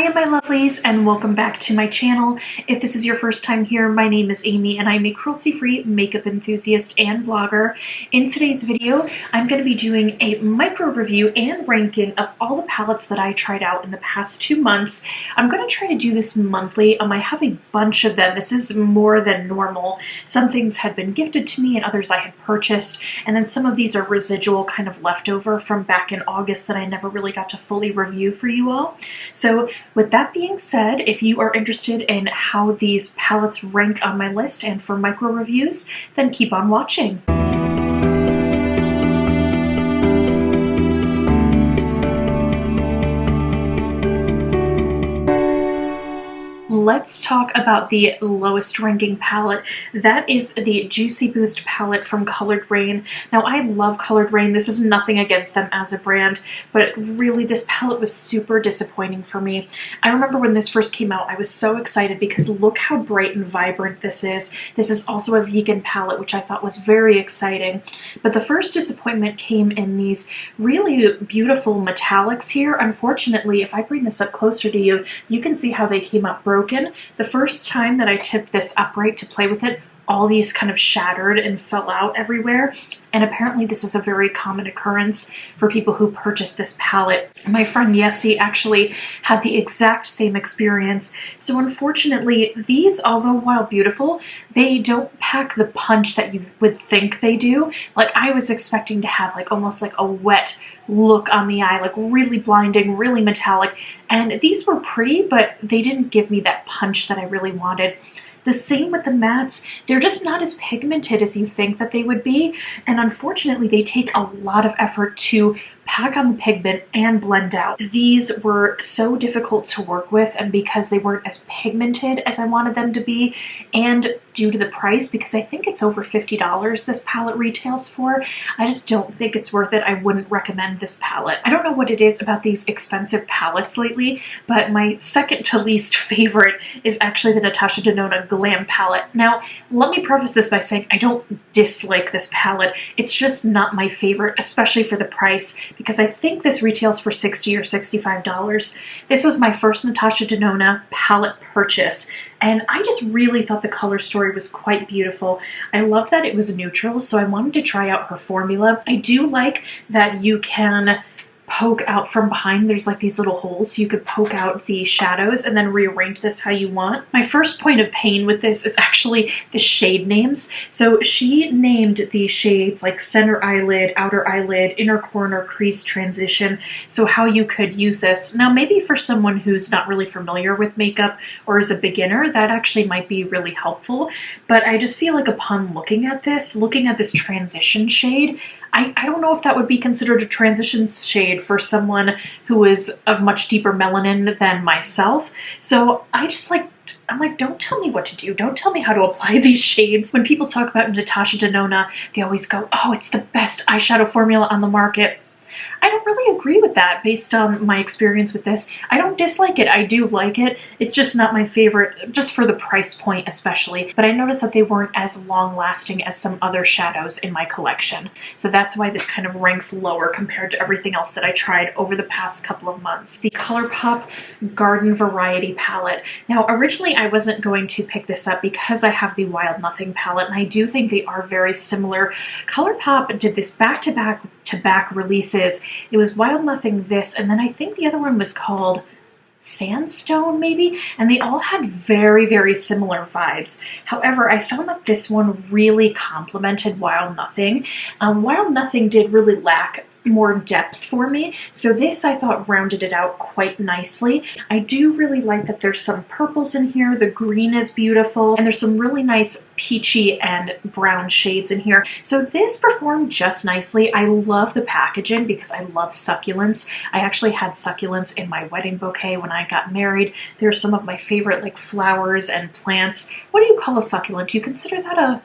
Hi my lovelies, and welcome back to my channel. If this is your first time here, my name is Amy and I'm a cruelty-free makeup enthusiast and blogger. In today's video, I'm going to be doing a micro review and ranking of all the palettes that I tried out in the past 2 months. I'm going to try to do this monthly. I have a bunch of them. This is more than normal. Some things had been gifted to me and others I had purchased, and then some of these are residual, kind of leftover from back in August that I never really got to fully review for you all. So with that being said, if you are interested in how these palettes rank on my list and for micro reviews, then keep on watching. Let's talk about the lowest ranking palette. That is the Juicy Boost palette from Colored Rain. Now, I love Colored Rain. This is nothing against them as a brand, but really this palette was super disappointing for me. I remember when this first came out, I was so excited because look how bright and vibrant this is. This is also a vegan palette, which I thought was very exciting. But the first disappointment came in these really beautiful metallics here. Unfortunately, if I bring this up closer to you, you can see how they came up broken. The first time that I tipped this upright to play with it, all these kind of shattered and fell out everywhere. And apparently this is a very common occurrence for people who purchase this palette. My friend Yessie actually had the exact same experience. So unfortunately, these, although while beautiful, they don't pack the punch that you would think they do. Like, I was expecting to have like almost like a wet look on the eye, like really blinding, really metallic. And these were pretty, but they didn't give me that punch that I really wanted. The same with the mattes. They're just not as pigmented as you think that they would be, and unfortunately they take a lot of effort to pack on the pigment and blend out. These were so difficult to work with, and because they weren't as pigmented as I wanted them to be, and due to the price, because I think it's over $50 this palette retails for, I just don't think it's worth it. I wouldn't recommend this palette. I don't know what it is about these expensive palettes lately, but my second to least favorite is actually the Natasha Denona Glam palette. Now, let me preface this by saying I don't dislike this palette. It's just not my favorite, especially for the price, because I think this retails for $60 or $65. This was my first Natasha Denona palette purchase, and I just really thought the color story was quite beautiful. I love that it was a neutral, so I wanted to try out her formula. I do like that you can poke out from behind. There's like these little holes, so you could poke out the shadows and then rearrange this how you want. My first point of pain with this is actually the shade names. So she named the shades like center eyelid, outer eyelid, inner corner, crease transition, so how you could use this. Now, maybe for someone who's not really familiar with makeup or is a beginner, that actually might be really helpful, but I just feel like upon looking at this transition shade, I don't know if that would be considered a transition shade for someone who is of much deeper melanin than myself. So I'm like, don't tell me what to do. Don't tell me how to apply these shades. When people talk about Natasha Denona, they always go, oh, it's the best eyeshadow formula on the market. I don't really agree with that based on my experience with this. I don't dislike it. I do like it. It's just not my favorite, just for the price point especially. But I noticed that they weren't as long lasting as some other shadows in my collection. So that's why this kind of ranks lower compared to everything else that I tried over the past couple of months. The Colourpop Garden Variety palette. Now, originally I wasn't going to pick this up because I have the Wild Nothing palette, and I do think they are very similar. Colourpop did this back-to-back releases. It was Wild Nothing this, and then I think the other one was called Sandstone maybe, and they all had very, very similar vibes. However, I found that this one really complemented Wild Nothing. Wild Nothing did really lack more depth for me, so this I thought rounded it out quite nicely. I do really like that there's some purples in here, the green is beautiful, and there's some really nice peachy and brown shades in here. So this performed just nicely. I love the packaging because I love succulents. I actually had succulents in my wedding bouquet when I got married. They're some of my favorite like flowers and plants. What do you call a succulent? Do you consider that a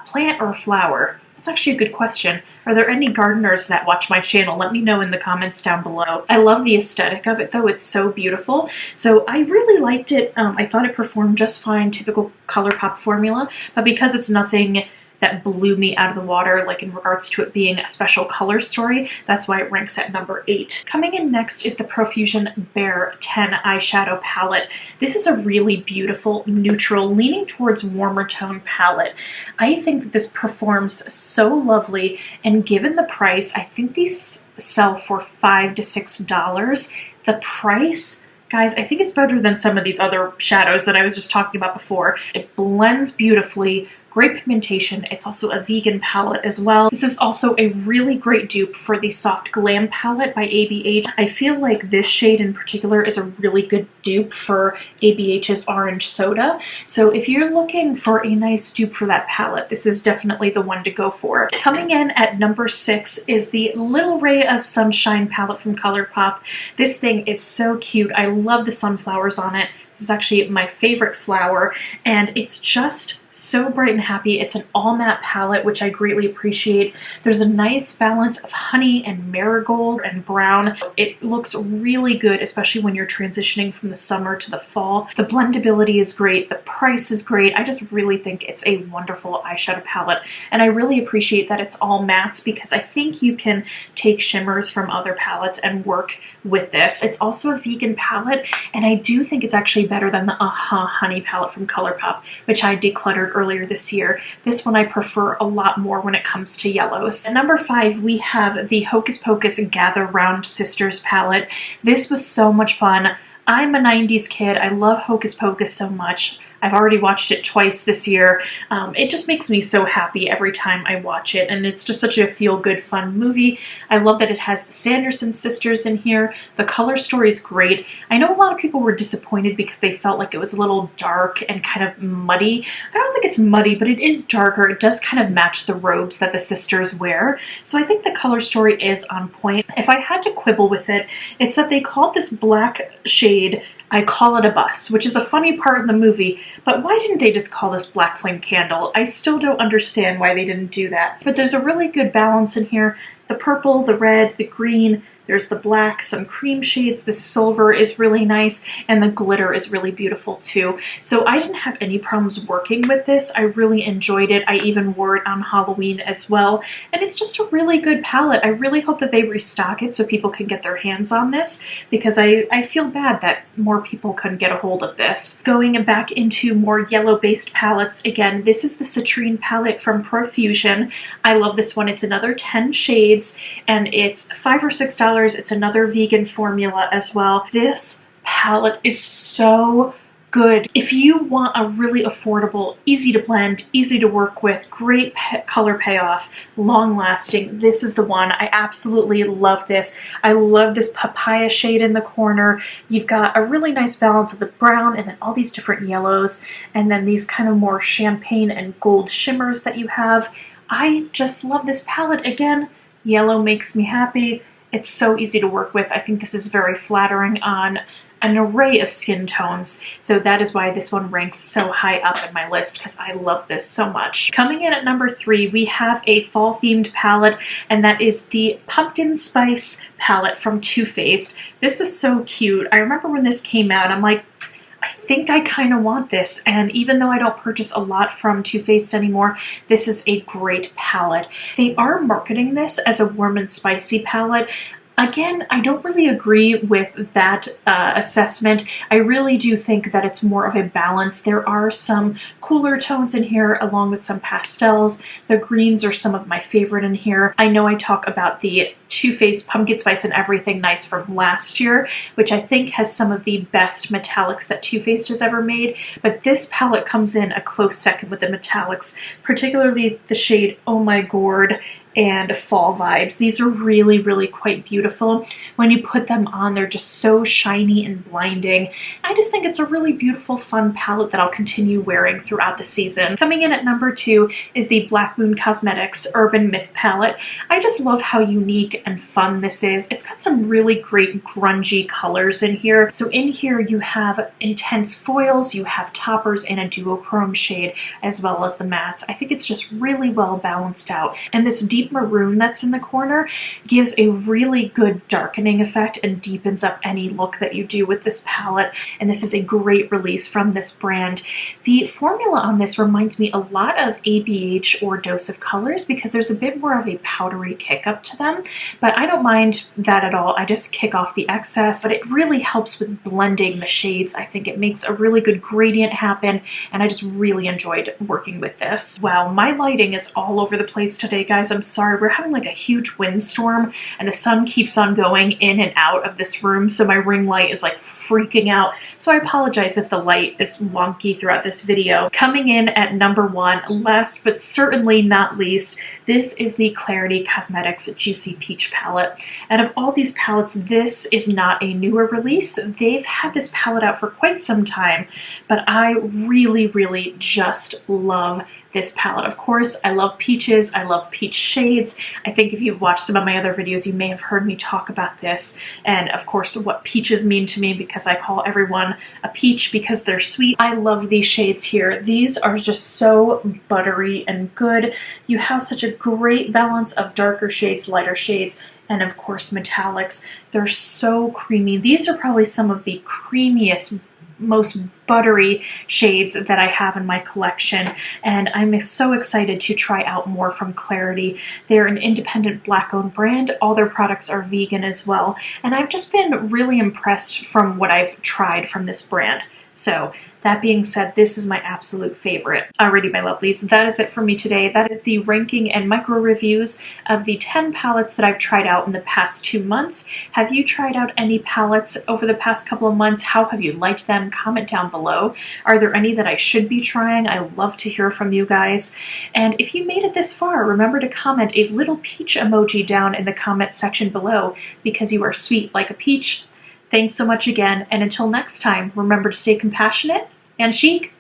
plant or a flower? That's actually a good question. Are there any gardeners that watch my channel? Let me know in the comments down below. I love the aesthetic of it though. It's so beautiful. So I really liked it. I thought it performed just fine, typical Colourpop formula, but because it's nothing that blew me out of the water, like in regards to it being a special color story. That's why it ranks at number 8. Coming in next is the Profusion Bear 10 eyeshadow palette. This is a really beautiful, neutral, leaning towards warmer tone palette. I think that this performs so lovely, and given the price, I think these sell for $5 to $6. The price, guys, I think it's better than some of these other shadows that I was just talking about before. It blends beautifully, great pigmentation. It's also a vegan palette as well. This is also a really great dupe for the Soft Glam palette by ABH. I feel like this shade in particular is a really good dupe for ABH's Orange Soda. So if you're looking for a nice dupe for that palette, this is definitely the one to go for. Coming in at number 6 is the Little Ray of Sunshine palette from Colourpop. This thing is so cute. I love the sunflowers on it. This is actually my favorite flower, and it's just so bright and happy. It's an all matte palette, which I greatly appreciate. There's a nice balance of honey and marigold and brown. It looks really good, especially when you're transitioning from the summer to the fall. The blendability is great. The price is great. I just really think it's a wonderful eyeshadow palette, and I really appreciate that it's all mattes, because I think you can take shimmers from other palettes and work with this. It's also a vegan palette, and I do think it's actually better than the Honey palette from Colourpop, which I decluttered earlier this year. This one I prefer a lot more when it comes to yellows. At number 5, we have the Hocus Pocus Gather Round Sisters palette. This was so much fun. I'm a 90s kid. I love Hocus Pocus so much. I've already watched it twice this year. It just makes me so happy every time I watch it, and it's just such a feel-good, fun movie. I love that it has the Sanderson sisters in here. The color story is great. I know a lot of people were disappointed because they felt like it was a little dark and kind of muddy. I don't think it's muddy, but it is darker. It does kind of match the robes that the sisters wear, so I think the color story is on point. If I had to quibble with it, it's that they called this black shade I Call It a Bus, which is a funny part in the movie, but why didn't they just call this Black Flame Candle? I still don't understand why they didn't do that. But there's a really good balance in here. The purple, the red, the green, there's the black, some cream shades, the silver is really nice, and the glitter is really beautiful too. So I didn't have any problems working with this. I really enjoyed it. I even wore it on Halloween as well, and it's just a really good palette. I really hope that they restock it so people can get their hands on this, because I feel bad that more people couldn't get a hold of this. Going back into more yellow-based palettes, again, this is the Citrine palette from Profusion. I love this one. It's another 10 shades, and it's $5 or $6. It's another vegan formula as well. This palette is so good. If you want a really affordable, easy to blend, easy to work with, great color payoff, long lasting, this is the one. I absolutely love this. I love this papaya shade in the corner. You've got a really nice balance of the brown and then all these different yellows, and then these kind of more champagne and gold shimmers that you have. I just love this palette. Again, yellow makes me happy. It's so easy to work with. I think this is very flattering on an array of skin tones, so that is why this one ranks so high up in my list, because I love this so much. Coming in at number 3, we have a fall themed palette, and that is the Pumpkin Spice palette from Too Faced. This is so cute. I remember when this came out, I'm like, I think I kind of want this, and even though I don't purchase a lot from Too Faced anymore, this is a great palette. They are marketing this as a warm and spicy palette. Again, I don't really agree with that assessment. I really do think that it's more of a balance. There are some cooler tones in here along with some pastels. The greens are some of my favorite in here. I know I talk about the Too Faced Pumpkin Spice and Everything Nice from last year, which I think has some of the best metallics that Too Faced has ever made, but this palette comes in a close second with the metallics, particularly the shade Oh My Gourd and Fall Vibes. These are really, really quite beautiful. When you put them on, they're just so shiny and blinding. I just think it's a really beautiful, fun palette that I'll continue wearing throughout the season. Coming in at number 2 is the Black Moon Cosmetics Urban Myth palette. I just love how unique and fun this is. It's got some really great grungy colors in here. So in here you have intense foils, you have toppers in a duochrome shade, as well as the mattes. I think it's just really well balanced out. And this deep deep maroon that's in the corner gives a really good darkening effect and deepens up any look that you do with this palette, and this is a great release from this brand. The formula on this reminds me a lot of ABH or Dose of Colors because there's a bit more of a powdery kick up to them, but I don't mind that at all. I just kick off the excess, but it really helps with blending the shades. I think it makes a really good gradient happen, and I just really enjoyed working with this. Wow, my lighting is all over the place today, guys. I'm sorry. We're having like a huge windstorm, and the sun keeps on going in and out of this room, so my ring light is like freaking out. So I apologize if the light is wonky throughout this video. Coming in at number 1, last but certainly not least, this is the Clary Cosmetics Juicy Peach palette. Out of all these palettes, this is not a newer release. They've had this palette out for quite some time, but I really just love this palette. Of course, I love peaches. I love peach shades. I think if you've watched some of my other videos, you may have heard me talk about this. And of course, what peaches mean to me, because I call everyone a peach because they're sweet. I love these shades here. These are just so buttery and good. You have such a great balance of darker shades, lighter shades, and of course, metallics. They're so creamy. These are probably some of the creamiest, most buttery shades that I have in my collection, and I'm so excited to try out more from Clary. They're an independent Black-owned brand. All their products are vegan as well, and I've just been really impressed from what I've tried from this brand. So that being said, this is my absolute favorite. Alrighty, my lovelies, that is it for me today. That is the ranking and micro reviews of the 10 palettes that I've tried out in the past 2 months. Have you tried out any palettes over the past couple of months? How have you liked them? Comment down below. Are there any that I should be trying? I love to hear from you guys. And if you made it this far, remember to comment a little peach emoji down in the comment section below because you are sweet like a peach. Thanks so much again, and until next time, remember to stay compassionate and chic.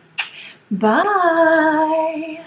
Bye!